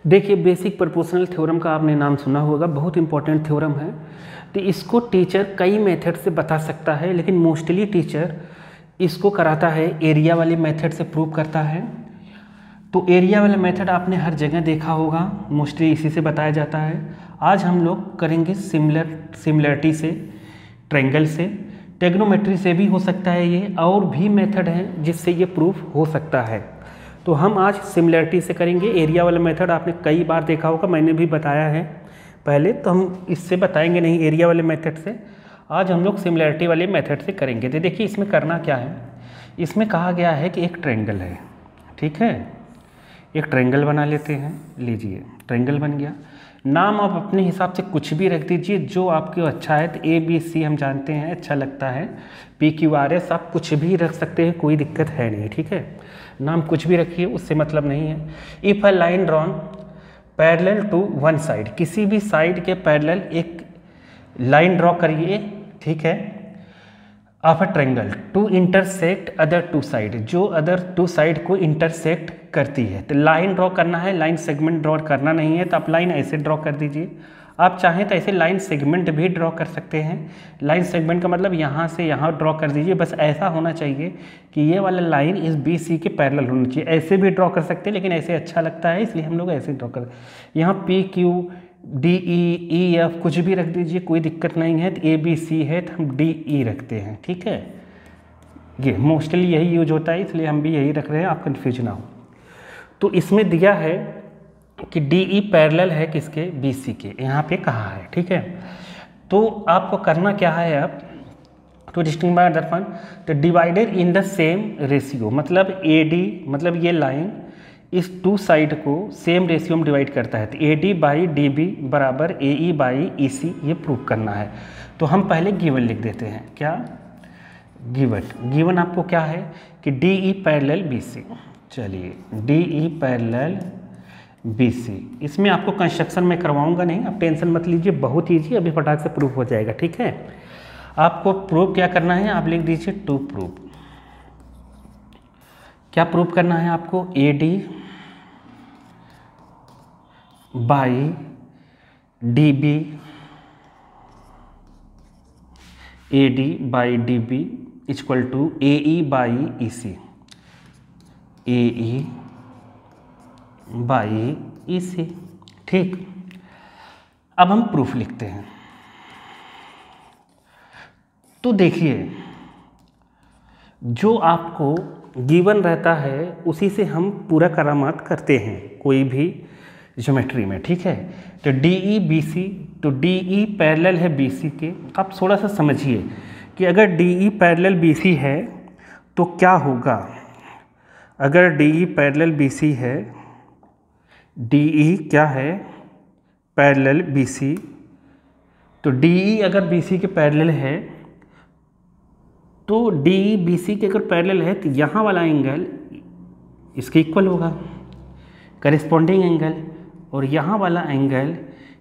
देखिए, basic proportional theorem का आपने नाम सुना होगा, बहुत इंपॉर्टेंट थ्योरम है। तो इसको टीचर कई मेथड से बता सकता है, लेकिन मोस्टली टीचर इसको कराता है एरिया वाले मेथड से प्रूव करता है। तो एरिया वाला मेथड आपने हर जगह देखा होगा, मोस्टली इसी से बताया जाता है। आज हम लोग करेंगे सिमिलरिटी से, ट्रायंगल से, ट्रिग्नोमेट्री से भी हो सकता है ये, और भी मेथड हैं जिससे ये प्रूफ हो सकता है। तो हम आज सिमिलरिटी से करेंगे। एरिया वाला मेथड आपने कई बार देखा होगा, मैंने भी बताया है पहले, तो हम इससे बताएंगे नहीं एरिया वाले मेथड से। आज हम लोग सिमिलरिटी वाले मेथड से करेंगे। तो देखिए इसमें करना क्या है, इसमें कहा गया है कि एक ट्रायंगल है, ठीक है, एक ट्रायंगल बना लेते हैं। लीजिए ट्रायंगल बन गया। नाम आप अपने हिसाब से कुछ भी रख दीजिए जो आपको अच्छा है। तो ए बी सी हम जानते हैं अच्छा लगता है, पी क्यू आर एस आप कुछ भी रख सकते हैं, कोई दिक्कत है नहीं, ठीक है। नाम कुछ भी रखिए, उससे मतलब नहीं है। If a line drawn parallel to one side, किसी भी साइड के पैरेलल एक लाइन ड्रॉ करिए, ठीक है, of a triangle to intersect other two side, जो अदर टू साइड को इंटरसेक्ट करती है। तो लाइन ड्रॉ करना है, लाइन सेगमेंट ड्रॉ करना नहीं है। तो आप लाइन ऐसे ड्रॉ कर दीजिए। आप चाहें तो ऐसे लाइन सेगमेंट भी ड्रॉ कर सकते हैं। लाइन सेगमेंट का मतलब यहाँ से यहाँ ड्रॉ कर दीजिए, बस ऐसा होना चाहिए कि ये वाला लाइन इस बी सी के पैरेलल होना चाहिए। ऐसे भी ड्रॉ कर सकते हैं, लेकिन ऐसे अच्छा लगता है इसलिए हम लोग ऐसे ड्रॉ कर। यहाँ P Q D E F कुछ भी रख दीजिए, कोई दिक्कत नहीं है। तो ए बी सी है तो हम डी ई रखते हैं, ठीक है। ये मोस्टली यही यूज होता है, इसलिए हम भी यही रख रहे हैं, आप कन्फ्यूज ना हो। तो इसमें दिया है कि डी ई पैरेलल है किसके, बी सी के, यहाँ पे कहा है, ठीक है। तो आपको करना क्या है, अब तो डिस्टिंग बाय दर्पण, तो divided in the same ratio, मतलब ए डी, मतलब ये लाइन इस टू साइड को सेम रेशियो में डिवाइड करता है। तो A D by D B बराबर ए ई बाई ई सी, ये प्रूव करना है। तो हम पहले गिवन लिख देते हैं। क्या गिवन आपको क्या है कि D E parallel B C. चलिए D E parallel B C, इसमें आपको कंस्ट्रक्शन में करवाऊंगा नहीं, आप टेंशन मत लीजिए, बहुत ईजी, अभी फटाक से प्रूफ हो जाएगा, ठीक है। आपको प्रूफ क्या करना है, आप लिख दीजिए टू प्रूफ। क्या प्रूफ करना है आपको, A D by D B, A D by D B equal to A E by E C, A E by E C, ठीक। अब हम प्रूफ लिखते हैं। तो देखिए जो आपको गिवन रहता है उसी से हम पूरा करामात करते हैं कोई भी ज्योमेट्री में, ठीक है। तो डी ई बी सी, तो डी ई पैरेलल है बी सी के। आप थोड़ा सा समझिए कि अगर D E parallel B C है तो क्या होगा। अगर D E parallel B C है, डी ई क्या है, पैरेलल बी सी, तो डी ई अगर बी सी के पैरेलल है तो डी ई बी सी के अगर पैरेलल है तो यहाँ वाला एंगल इसके इक्वल होगा, करिस्पॉन्डिंग एंगल, और यहाँ वाला एंगल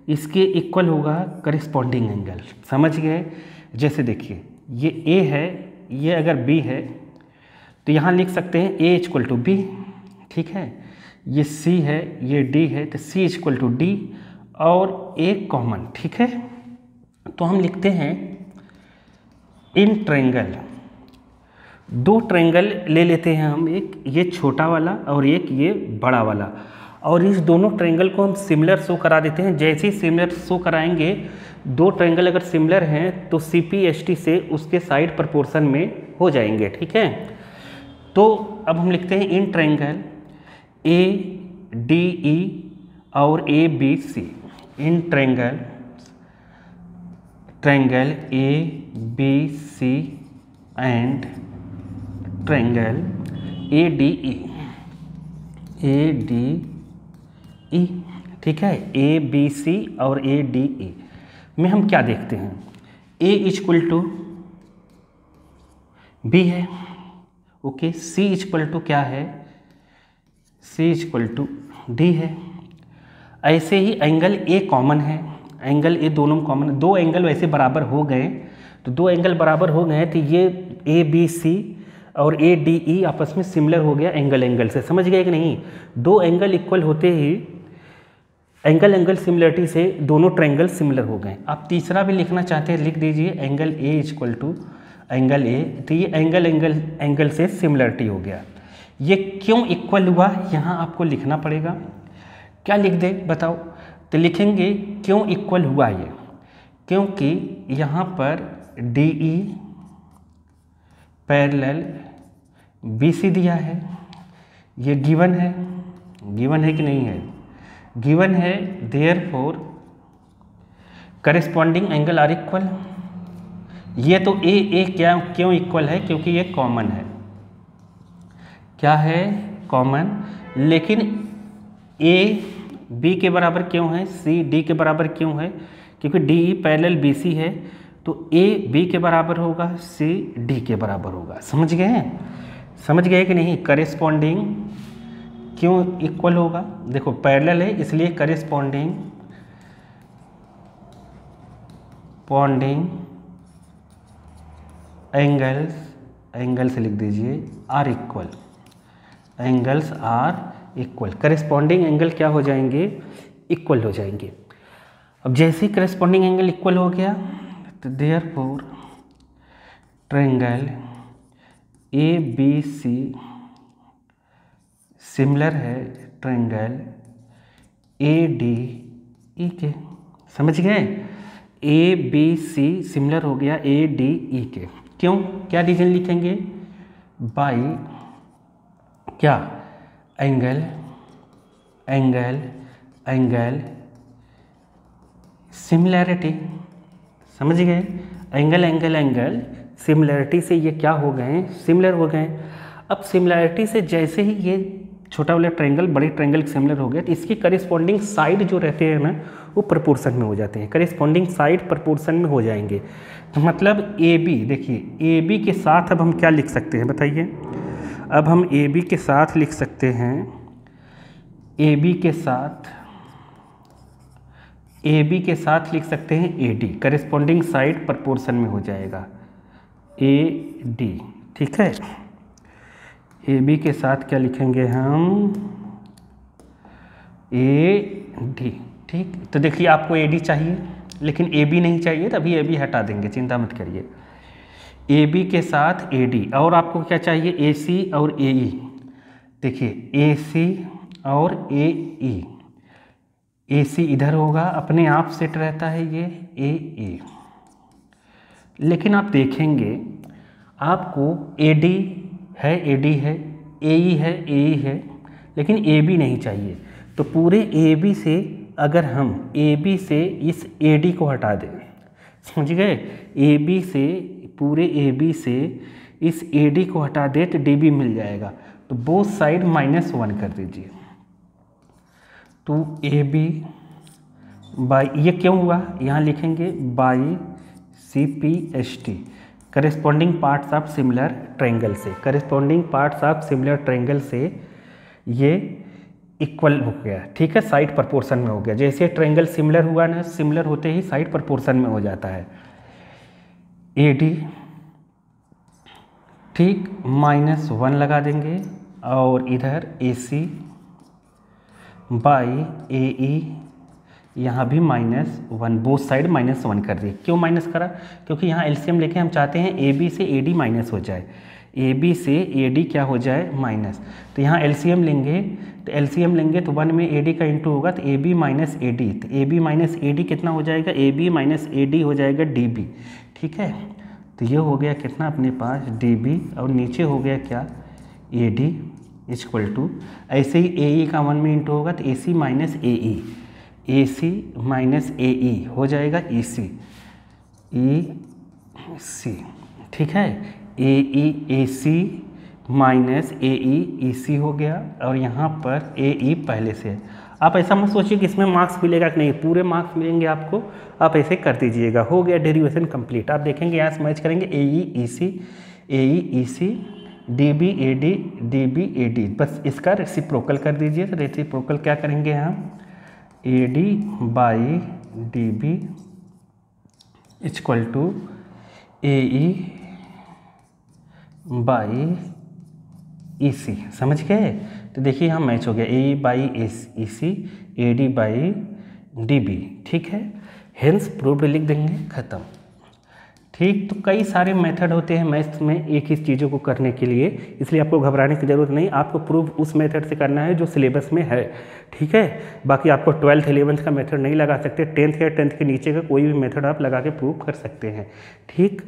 इसके इक्वल होगा, करिस्पॉन्डिंग एंगल। समझ गए। जैसे देखिए ये ए है, ये अगर बी है तो यहाँ लिख सकते हैं ए इक्वल टू बी, ठीक है। ये सी है, ये डी है, तो सी इक्वल टू डी और ए कॉमन, ठीक है। तो हम लिखते हैं इन ट्रायंगल, दो ट्रायंगल ले लेते हैं हम, एक ये छोटा वाला और एक ये बड़ा वाला, और इस दोनों ट्रायंगल को हम सिमिलर शो करा देते हैं। जैसे ही सिमिलर शो कराएंगे, दो ट्रायंगल अगर सिमिलर हैं तो सी पी एस टी से उसके साइड प्रोपोर्शन में हो जाएंगे, ठीक है। तो अब हम लिखते हैं इन ट्रायंगल ए डी ई और A B C, in triangle A B C and triangle A D E, ठीक है। ए बी सी और ए डी ई में हम क्या देखते हैं, ए इक्वल टू बी है, ओके। सी इक्वल टू क्या है, सी इक्वल टू डी है। ऐसे ही एंगल ए कॉमन है, एंगल ए दोनों कॉमन, दो एंगल वैसे बराबर हो गए, तो दो एंगल बराबर हो गए तो ये ए बी सी और ए डी ई आपस में सिमिलर हो गया एंगल से। समझ गए कि नहीं। दो एंगल इक्वल होते ही एंगल एंगल सिमिलरिटी से दोनों ट्रायंगल सिमिलर हो गए। आप तीसरा भी लिखना चाहते हैं लिख दीजिए angle A equal to angle A, तो ये एंगल एंगल एंगल से सिमिलरिटी हो गया। ये क्यों इक्वल हुआ यहाँ आपको लिखना पड़ेगा। क्या लिख दे बताओ, तो लिखेंगे क्यों इक्वल हुआ ये, क्योंकि यहाँ पर D E parallel B C दिया है, ये गिवन है कि नहीं है, गिवन है, therefore corresponding angle are equal. ये तो ए क्या क्यों इक्वल है, क्योंकि ये कॉमन है, क्या है कॉमन, लेकिन ए बी के बराबर क्यों है, सी डी के बराबर क्यों है, क्योंकि D E parallel B C है, तो ए बी के बराबर होगा, सी डी के बराबर होगा। समझ गए कि नहीं। करेस्पॉन्डिंग क्यों इक्वल होगा, देखो पैरेलल है इसलिए करेस्पॉन्डिंग एंगल्स लिख दीजिए are equal, angles are equal, corresponding angle क्या हो जाएंगे, इक्वल हो जाएंगे। अब जैसे ही करेस्पॉन्डिंग एंगल इक्वल हो गया तो therefore triangle A B C similar है ट्रायंगल ए डी ई के। समझ गए, ए बी सी सिमिलर हो गया ए डी ई के। क्यों, क्या रीजन लिखेंगे, बाई क्या एंगल सिमिलैरिटी। समझ गए, एंगल सिमिलैरिटी से ये क्या हो गए, सिमिलर हो गए। अब सिमिलैरिटी से जैसे ही ये छोटा वाला ट्रायंगल बड़े ट्रायंगल सिमिलर हो गया, तो इसकी करेस्पॉन्डिंग साइड जो रहते हैं ना वो प्रोपोर्शन में हो जाते हैं, करेस्पॉन्डिंग साइड प्रोपोर्शन में हो जाएंगे। तो मतलब ए बी, देखिए ए बी के साथ अब हम क्या लिख सकते हैं बताइए, अब हम ए बी के साथ लिख सकते हैं, ए बी के साथ लिख सकते हैं A D, corresponding side proportion में हो जाएगा ए डी। ठीक है, ए बी के साथ क्या लिखेंगे हम, ए डी। ठीक, तो देखिए आपको ए डी चाहिए लेकिन ए बी नहीं चाहिए, तो अभी ए बी हटा देंगे, चिंता मत करिए। ए बी के साथ ए डी, और आपको क्या चाहिए, ए सी और ए ई। देखिए ए सी और ए ई, ए सी इधर होगा, अपने आप सेट रहता है ये ए ए, लेकिन आप देखेंगे आपको ए डी है, ए डी है, ए ई है, ए ई है, लेकिन ए बी नहीं चाहिए। तो पूरे ए बी से अगर हम ए बी से इस ए डी को हटा दें, समझ गए, ए बी से पूरे ए बी से इस ए डी को हटा दे तो डी बी मिल जाएगा। तो बोथ साइड -1 कर दीजिए, तो ए बी बाई, ये क्यों हुआ यहाँ लिखेंगे by C P H T, corresponding parts of similar triangle से, corresponding parts of similar triangle से ये इक्वल हो गया। ठीक है, साइड प्रोपोर्शन में हो गया। जैसे ट्रायंगल सिमिलर हुआ ना, सिमिलर होते ही साइड प्रोपोर्शन में हो जाता है। ए डी ठीक -1 लगा देंगे, और इधर ए सी बाई ए ई, यहाँ भी -1, बोथ साइड -1 कर दिए। क्यों माइनस करा, क्योंकि यहाँ एलसीएम लेके हम चाहते हैं ए बी से ए डी माइनस हो जाए, ए बी से ए डी क्या हो जाए माइनस। तो यहाँ एलसीएम लेंगे, तो एलसीएम लेंगे तो 1 में ए डी का इंटू होगा, तो A B minus A D, तो A B minus A D कितना हो जाएगा, A B minus A D हो जाएगा डी बी। ठीक है, तो ये हो गया कितना अपने पास डी बी, और नीचे हो गया क्या ए डी इक्वल टू, ऐसे ही ए ई का 1 में इंटू होगा तो ए सी माइनस ए ई, ए सी माइनस ए ई हो जाएगा ई सी, ई सी। ठीक है, ए ई ए सी माइनस ए ई ई सी हो गया, और यहाँ पर ए ई पहले से है। आप ऐसा मत सोचिए कि इसमें मार्क्स मिलेगा कि नहीं, पूरे मार्क्स मिलेंगे आपको, आप ऐसे कर दीजिएगा। हो गया डेरिवेशन कंप्लीट। आप देखेंगे यहाँ से मैच करेंगे A E E C, A E E C, D B A D, D B A D, बस इसका रेसिप्रोकल कर दीजिए। तो रेसिप्रोकल क्या करेंगे हम, A D by D B equal to A E by E C. समझ गए, तो देखिए यहाँ मैच हो गया A by A C A D by D B, ठीक है, हेंस प्रूव्ड लिख देंगे, खत्म। ठीक, तो कई सारे मेथड होते हैं मैथ्स में एक ही चीज़ों को करने के लिए, इसलिए आपको घबराने की ज़रूरत नहीं, आपको प्रूव उस मेथड से करना है जो सिलेबस में है, ठीक है। बाकी आपको 12th 11th का मेथड नहीं लगा सकते, 10th या 10th के नीचे का कोई भी मेथड आप लगा के प्रूव कर सकते हैं, ठीक।